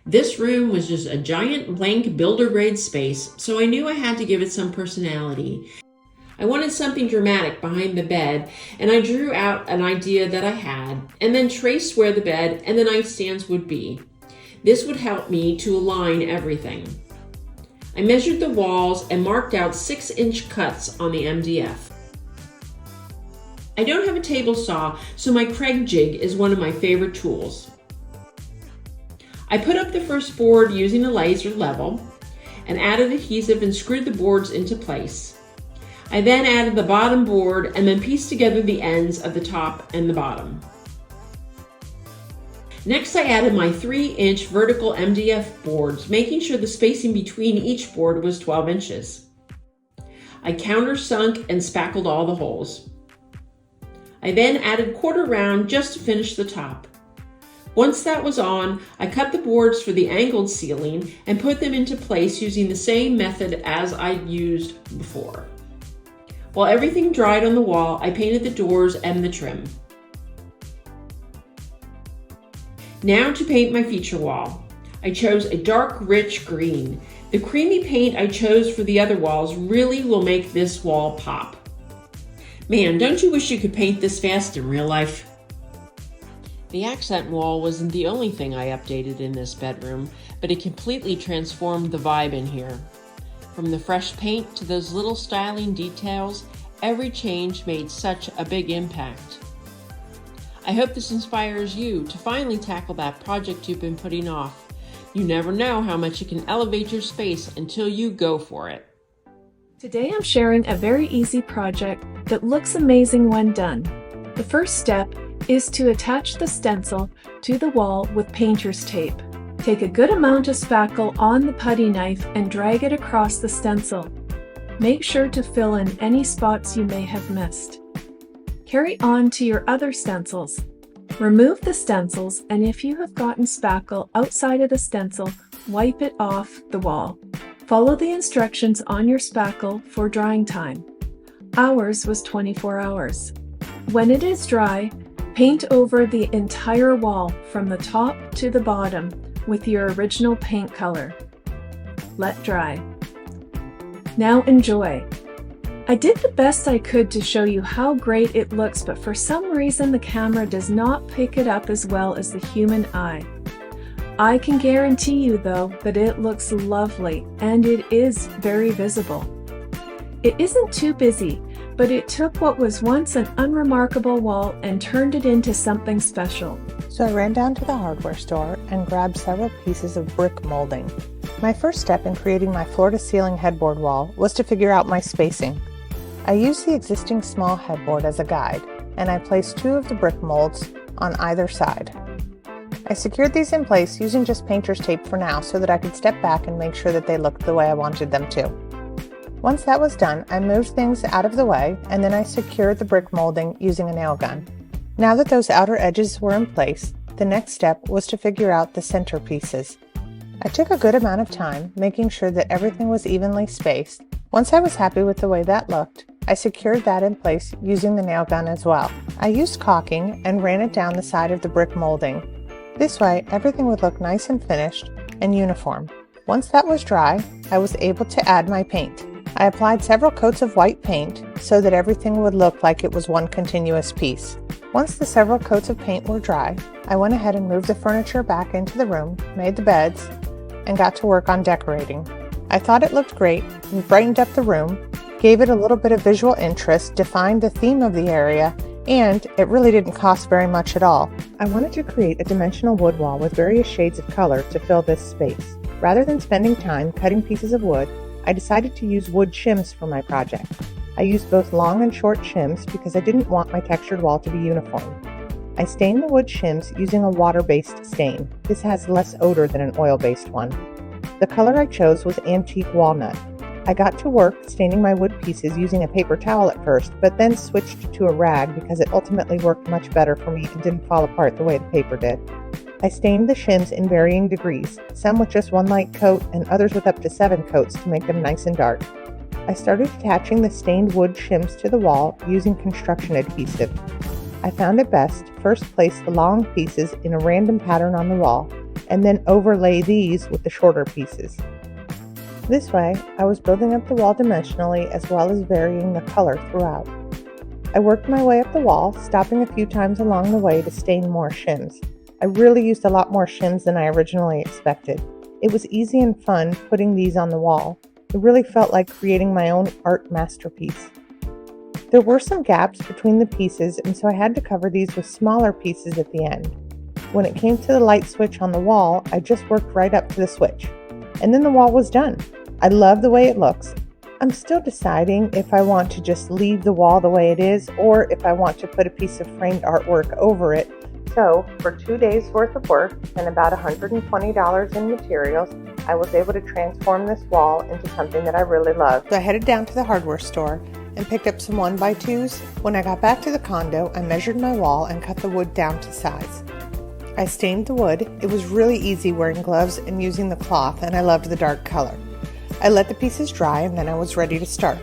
This room was just a giant blank builder-grade space, so I knew I had to give it some personality. I wanted something dramatic behind the bed, and I drew out an idea that I had, and then traced where the bed and the nightstands would be. This would help me to align everything. I measured the walls and marked out 6-inch cuts on the MDF. I don't have a table saw, so my Craig jig is one of my favorite tools. I put up the first board using a laser level and added adhesive and screwed the boards into place. I then added the bottom board and then pieced together the ends of the top and the bottom. Next, I added my 3-inch vertical MDF boards, making sure the spacing between each board was 12 inches. I countersunk and spackled all the holes. I then added quarter round just to finish the top. Once that was on, I cut the boards for the angled ceiling and put them into place using the same method as I'd used before. While everything dried on the wall, I painted the doors and the trim. Now to paint my feature wall. I chose a dark, rich green. The creamy paint I chose for the other walls really will make this wall pop. Man, don't you wish you could paint this fast in real life? The accent wall wasn't the only thing I updated in this bedroom, but it completely transformed the vibe in here. From the fresh paint to those little styling details, every change made such a big impact. I hope this inspires you to finally tackle that project you've been putting off. You never know how much it can elevate your space until you go for it. Today I'm sharing a very easy project that looks amazing when done. The first step is to attach the stencil to the wall with painter's tape. Take a good amount of spackle on the putty knife and drag it across the stencil. Make sure to fill in any spots you may have missed. Carry on to your other stencils. Remove the stencils, and if you have gotten spackle outside of the stencil, wipe it off the wall. Follow the instructions on your spackle for drying time. Ours was 24 hours. When it is dry, paint over the entire wall from the top to the bottom with your original paint color. Let dry. Now enjoy. I did the best I could to show you how great it looks, but for some reason the camera does not pick it up as well as the human eye. I can guarantee you though that it looks lovely and it is very visible. It isn't too busy, but it took what was once an unremarkable wall and turned it into something special. So I ran down to the hardware store and grabbed several pieces of brick molding. My first step in creating my floor-to-ceiling headboard wall was to figure out my spacing. I used the existing small headboard as a guide, and I placed 2 of the brick molds on either side. I secured these in place using just painter's tape for now so that I could step back and make sure that they looked the way I wanted them to. Once that was done, I moved things out of the way, and then I secured the brick molding using a nail gun. Now that those outer edges were in place, the next step was to figure out the center pieces. I took a good amount of time, making sure that everything was evenly spaced. Once I was happy with the way that looked, I secured that in place using the nail gun as well. I used caulking and ran it down the side of the brick molding. This way, everything would look nice and finished and uniform. Once that was dry, I was able to add my paint. I applied several coats of white paint so that everything would look like it was one continuous piece. Once the several coats of paint were dry, I went ahead and moved the furniture back into the room, made the beds, and got to work on decorating. I thought it looked great and brightened up the room, gave it a little bit of visual interest, defined the theme of the area, and it really didn't cost very much at all. I wanted to create a dimensional wood wall with various shades of color to fill this space. Rather than spending time cutting pieces of wood, I decided to use wood shims for my project. I used both long and short shims because I didn't want my textured wall to be uniform. I stained the wood shims using a water-based stain. This has less odor than an oil-based one. The color I chose was antique walnut. I got to work staining my wood pieces using a paper towel at first, but then switched to a rag because it ultimately worked much better for me and didn't fall apart the way the paper did. I stained the shims in varying degrees, some with just 1 light coat and others with up to 7 coats to make them nice and dark. I started attaching the stained wood shims to the wall using construction adhesive. I found it best to first place the long pieces in a random pattern on the wall, and then overlay these with the shorter pieces. This way, I was building up the wall dimensionally as well as varying the color throughout. I worked my way up the wall, stopping a few times along the way to stain more shims. I really used a lot more shims than I originally expected. It was easy and fun putting these on the wall. It really felt like creating my own art masterpiece. There were some gaps between the pieces, and so I had to cover these with smaller pieces at the end. When it came to the light switch on the wall, I just worked right up to the switch. And then the wall was done. I love the way it looks. I'm still deciding if I want to just leave the wall the way it is or if I want to put a piece of framed artwork over it. So, for 2 days worth of work and about $120 in materials, I was able to transform this wall into something that I really love. So I headed down to the hardware store and picked up some 1x2s. When I got back to the condo, I measured my wall and cut the wood down to size. I stained the wood. It was really easy wearing gloves and using the cloth, and I loved the dark color. I let the pieces dry and then I was ready to start.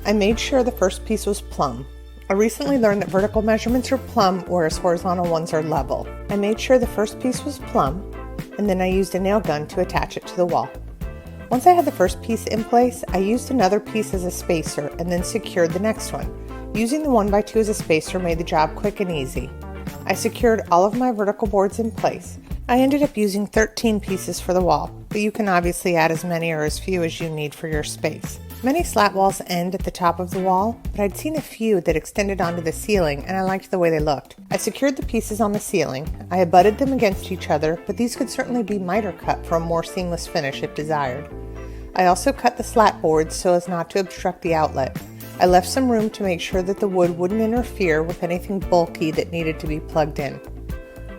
I made sure the first piece was plumb. I recently learned that vertical measurements are plumb, whereas horizontal ones are level. I made sure the first piece was plumb, and then I used a nail gun to attach it to the wall. Once I had the first piece in place, I used another piece as a spacer and then secured the next one. Using the 1x2 as a spacer made the job quick and easy. I secured all of my vertical boards in place. I ended up using 13 pieces for the wall, but you can obviously add as many or as few as you need for your space. Many slat walls end at the top of the wall, but I'd seen a few that extended onto the ceiling and I liked the way they looked. I secured the pieces on the ceiling. I abutted them against each other, but these could certainly be miter cut for a more seamless finish if desired. I also cut the slat boards so as not to obstruct the outlet. I left some room to make sure that the wood wouldn't interfere with anything bulky that needed to be plugged in.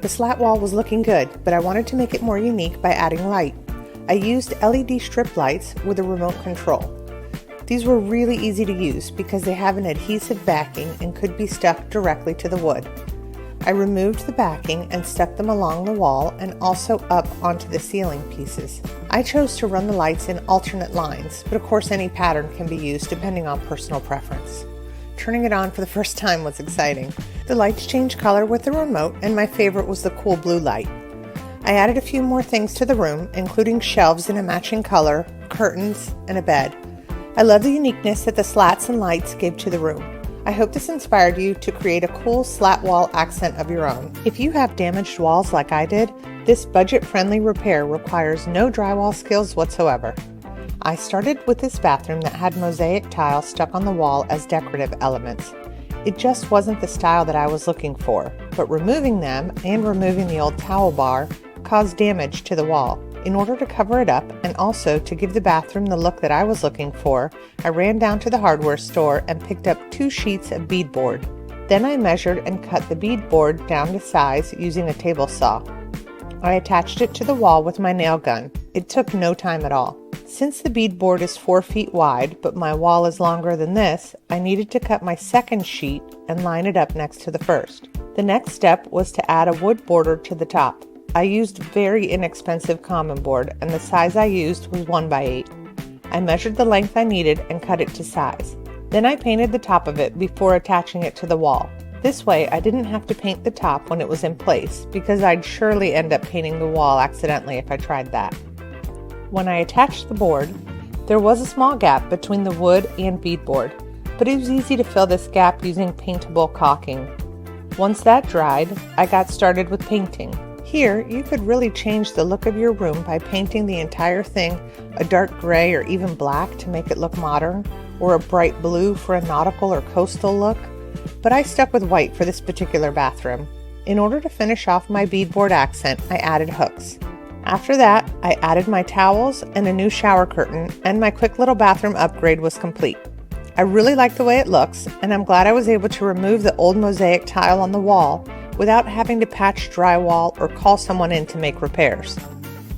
The slat wall was looking good, but I wanted to make it more unique by adding light. I used LED strip lights with a remote control. These were really easy to use because they have an adhesive backing and could be stuck directly to the wood. I removed the backing and stuck them along the wall and also up onto the ceiling pieces. I chose to run the lights in alternate lines, but of course any pattern can be used depending on personal preference. Turning it on for the first time was exciting. The lights changed color with the remote, and my favorite was the cool blue light. I added a few more things to the room, including shelves in a matching color, curtains, and a bed. I love the uniqueness that the slats and lights gave to the room. I hope this inspired you to create a cool slat wall accent of your own. If you have damaged walls like I did, this budget-friendly repair requires no drywall skills whatsoever. I started with this bathroom that had mosaic tiles stuck on the wall as decorative elements. It just wasn't the style that I was looking for, but removing them and removing the old towel bar caused damage to the wall. In order to cover it up and also to give the bathroom the look that I was looking for, I ran down to the hardware store and picked up 2 sheets of beadboard. Then I measured and cut the beadboard down to size using a table saw. I attached it to the wall with my nail gun. It took no time at all. Since the beadboard is 4 feet wide, but my wall is longer than this, I needed to cut my second sheet and line it up next to the first. The next step was to add a wood border to the top. I used very inexpensive common board, and the size I used was 1x8. I measured the length I needed and cut it to size. Then I painted the top of it before attaching it to the wall. This way I didn't have to paint the top when it was in place, because I'd surely end up painting the wall accidentally if I tried that. When I attached the board, there was a small gap between the wood and beadboard, but it was easy to fill this gap using paintable caulking. Once that dried, I got started with painting. Here, you could really change the look of your room by painting the entire thing a dark gray or even black to make it look modern, or a bright blue for a nautical or coastal look. But I stuck with white for this particular bathroom. In order to finish off my beadboard accent, I added hooks. After that, I added my towels and a new shower curtain, and my quick little bathroom upgrade was complete. I really like the way it looks, and I'm glad I was able to remove the old mosaic tile on the wall without having to patch drywall or call someone in to make repairs.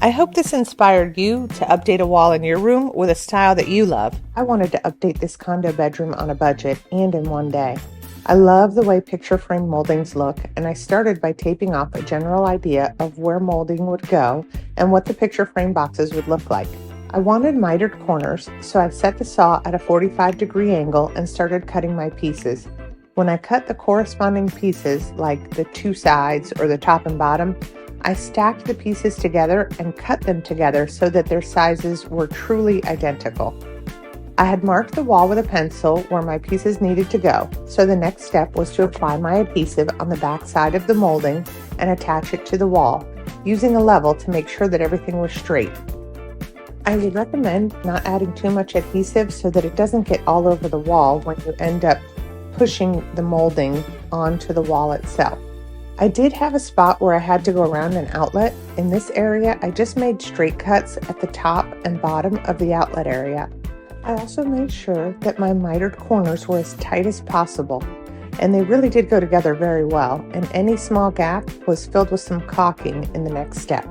I hope this inspired you to update a wall in your room with a style that you love. I wanted to update this condo bedroom on a budget and in one day. I love the way picture frame moldings look, and I started by taping off a general idea of where molding would go and what the picture frame boxes would look like. I wanted mitered corners, so I set the saw at a 45-degree angle and started cutting my pieces. When I cut the corresponding pieces, like the 2 sides or the top and bottom, I stacked the pieces together and cut them together so that their sizes were truly identical. I had marked the wall with a pencil where my pieces needed to go, so the next step was to apply my adhesive on the back side of the molding and attach it to the wall, using a level to make sure that everything was straight. I would recommend not adding too much adhesive so that it doesn't get all over the wall when you end up pushing the molding onto the wall itself. I did have a spot where I had to go around an outlet. In this area, I just made straight cuts at the top and bottom of the outlet area. I also made sure that my mitered corners were as tight as possible, and they really did go together very well, and any small gap was filled with some caulking in the next step.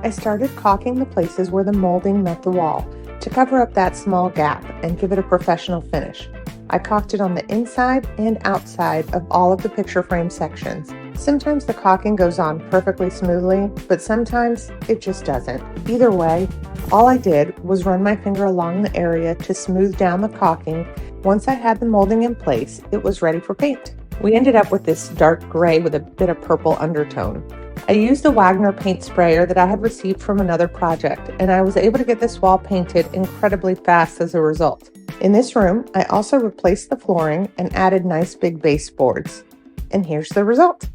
I started caulking the places where the molding met the wall to cover up that small gap and give it a professional finish. I caulked it on the inside and outside of all of the picture frame sections. Sometimes the caulking goes on perfectly smoothly, but sometimes it just doesn't. Either way, all I did was run my finger along the area to smooth down the caulking. Once I had the molding in place, it was ready for paint. We ended up with this dark gray with a bit of purple undertone. I used the Wagner paint sprayer that I had received from another project, and I was able to get this wall painted incredibly fast as a result. In this room, I also replaced the flooring and added nice big baseboards. And here's the result.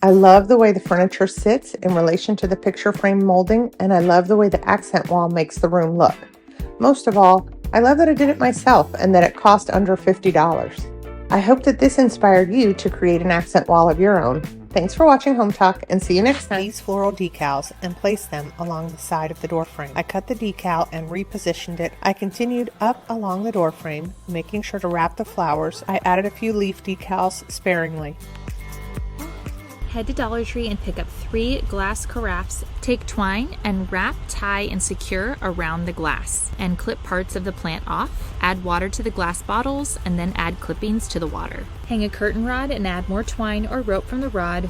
I love the way the furniture sits in relation to the picture frame molding, and I love the way the accent wall makes the room look. Most of all, I love that I did it myself and that it cost under $50. I hope that this inspired you to create an accent wall of your own. Thanks for watching Home Talk, and see you next time. These floral decals and placed them along the side of the door frame. I cut the decal and repositioned it. I continued up along the door frame, making sure to wrap the flowers. I added a few leaf decals sparingly. Head to Dollar Tree and pick up 3 glass carafes. Take twine and wrap, tie, and secure around the glass, and clip parts of the plant off. Add water to the glass bottles, and then add clippings to the water. Hang a curtain rod and add more twine or rope from the rod.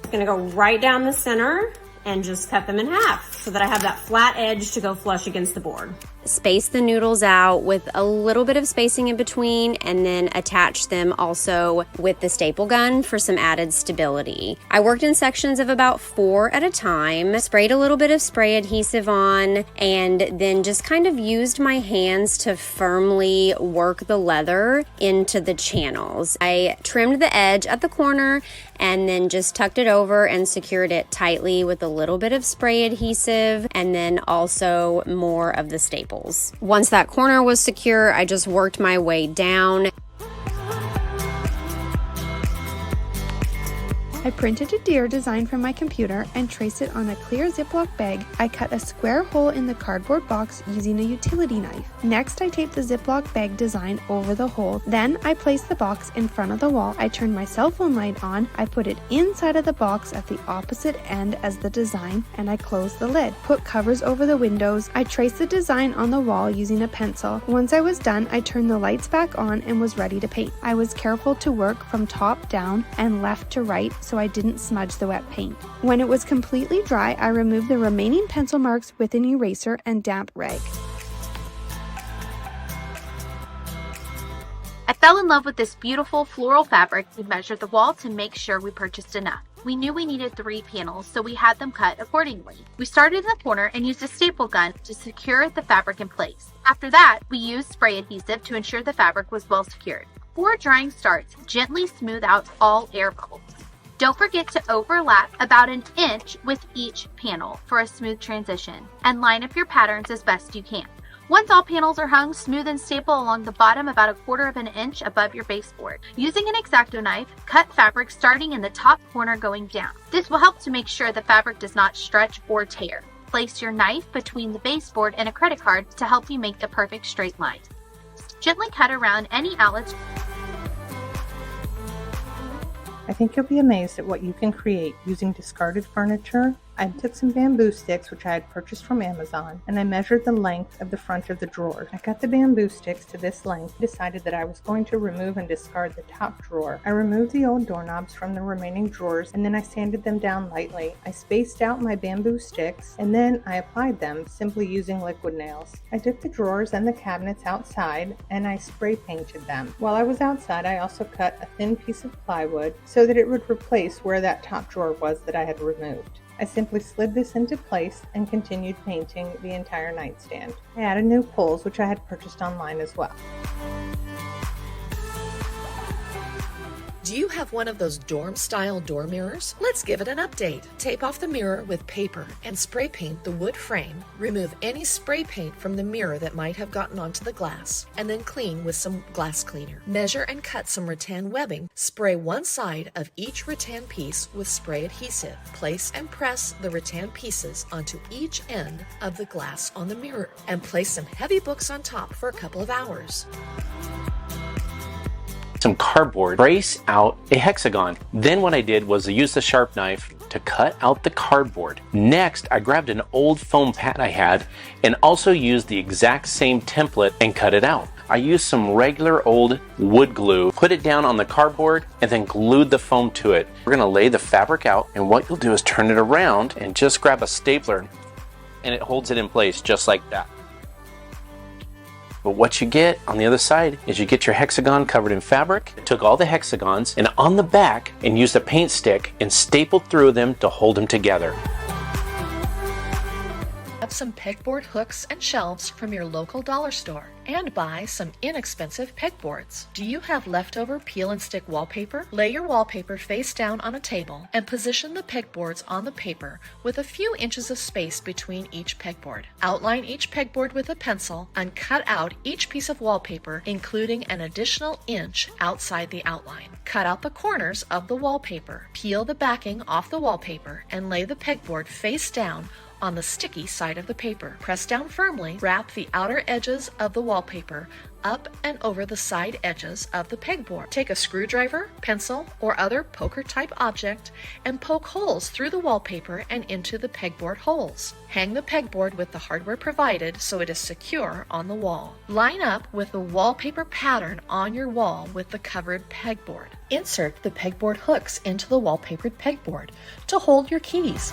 I'm gonna go right down the center and just cut them in half so that I have that flat edge to go flush against the board. Space the noodles out with a little bit of spacing in between, and then attach them also with the staple gun for some added stability. I worked in sections of about 4 at a time, sprayed a little bit of spray adhesive on, and then just kind of used my hands to firmly work the leather into the channels. I trimmed the edge at the corner and then just tucked it over and secured it tightly with a little bit of spray adhesive, and then also more of the staples. Once that corner was secure, I just worked my way down. I printed a deer design from my computer and traced it on a clear Ziploc bag. I cut a square hole in the cardboard box using a utility knife. Next, I taped the Ziploc bag design over the hole. Then I placed the box in front of the wall. I turned my cell phone light on. I put it inside of the box at the opposite end as the design, and I closed the lid. Put covers over the windows. I traced the design on the wall using a pencil. Once I was done, I turned the lights back on and was ready to paint. I was careful to work from top down and left to right so I didn't smudge the wet paint. When it was completely dry, I removed the remaining pencil marks with an eraser and damp rag. I fell in love with this beautiful floral fabric. We measured the wall to make sure we purchased enough. We knew we needed 3 panels, so we had them cut accordingly. We started in the corner and used a staple gun to secure the fabric in place. After that, we used spray adhesive to ensure the fabric was well secured. Before drying starts, gently smooth out all air bubbles. Don't forget to overlap about 1 inch with each panel for a smooth transition, and line up your patterns as best you can. Once all panels are hung, smooth and staple along the bottom about 1/4 of an inch above your baseboard. Using an X-Acto knife, cut fabric starting in the top corner going down. This will help to make sure the fabric does not stretch or tear. Place your knife between the baseboard and a credit card to help you make the perfect straight line. Gently cut around any outlets. I think you'll be amazed at what you can create using discarded furniture I took some bamboo sticks, which I had purchased from Amazon, and I measured the length of the front of the drawer. I cut the bamboo sticks to this length, decided that I was going to remove and discard the top drawer. I removed the old doorknobs from the remaining drawers, and then I sanded them down lightly. I spaced out my bamboo sticks, and then I applied them, simply using liquid nails. I took the drawers and the cabinets outside, and I spray painted them. While I was outside, I also cut a thin piece of plywood so that it would replace where that top drawer was that I had removed. I simply slid this into place and continued painting the entire nightstand. I added new pulls, which I had purchased online as well. Do you have one of those dorm-style door mirrors? Let's give it an update. Tape off the mirror with paper and spray paint the wood frame. Remove any spray paint from the mirror that might have gotten onto the glass, and then clean with some glass cleaner. Measure and cut some rattan webbing. Spray one side of each rattan piece with spray adhesive. Place and press the rattan pieces onto each end of the glass on the mirror, and place some heavy books on top for a couple of hours. Some cardboard, trace out a hexagon. Then what I did was use the sharp knife to cut out the cardboard. Next, I grabbed an old foam pad I had and also used the exact same template and cut it out. I used some regular old wood glue, put it down on the cardboard, and then glued the foam to it. We're gonna lay the fabric out, and what you'll do is turn it around and just grab a stapler, and it holds it in place just like that. But what you get on the other side is you get your hexagon covered in fabric. I took all the hexagons and on the back and used a paint stick and stapled through them to hold them together. Grab some pegboard hooks and shelves from your local dollar store and buy some inexpensive pegboards. Do you have leftover peel and stick wallpaper? Lay your wallpaper face down on a table and position the pegboards on the paper with a few inches of space between each pegboard. Outline each pegboard with a pencil and cut out each piece of wallpaper, including an additional inch outside the outline. Cut out the corners of the wallpaper. Peel the backing off the wallpaper and lay the pegboard face down on the sticky side of the paper. Press down firmly, wrap the outer edges of the wallpaper up and over the side edges of the pegboard. Take a screwdriver, pencil, or other poker-type object and poke holes through the wallpaper and into the pegboard holes. Hang the pegboard with the hardware provided so it is secure on the wall. Line up with the wallpaper pattern on your wall with the covered pegboard. Insert the pegboard hooks into the wallpapered pegboard to hold your keys.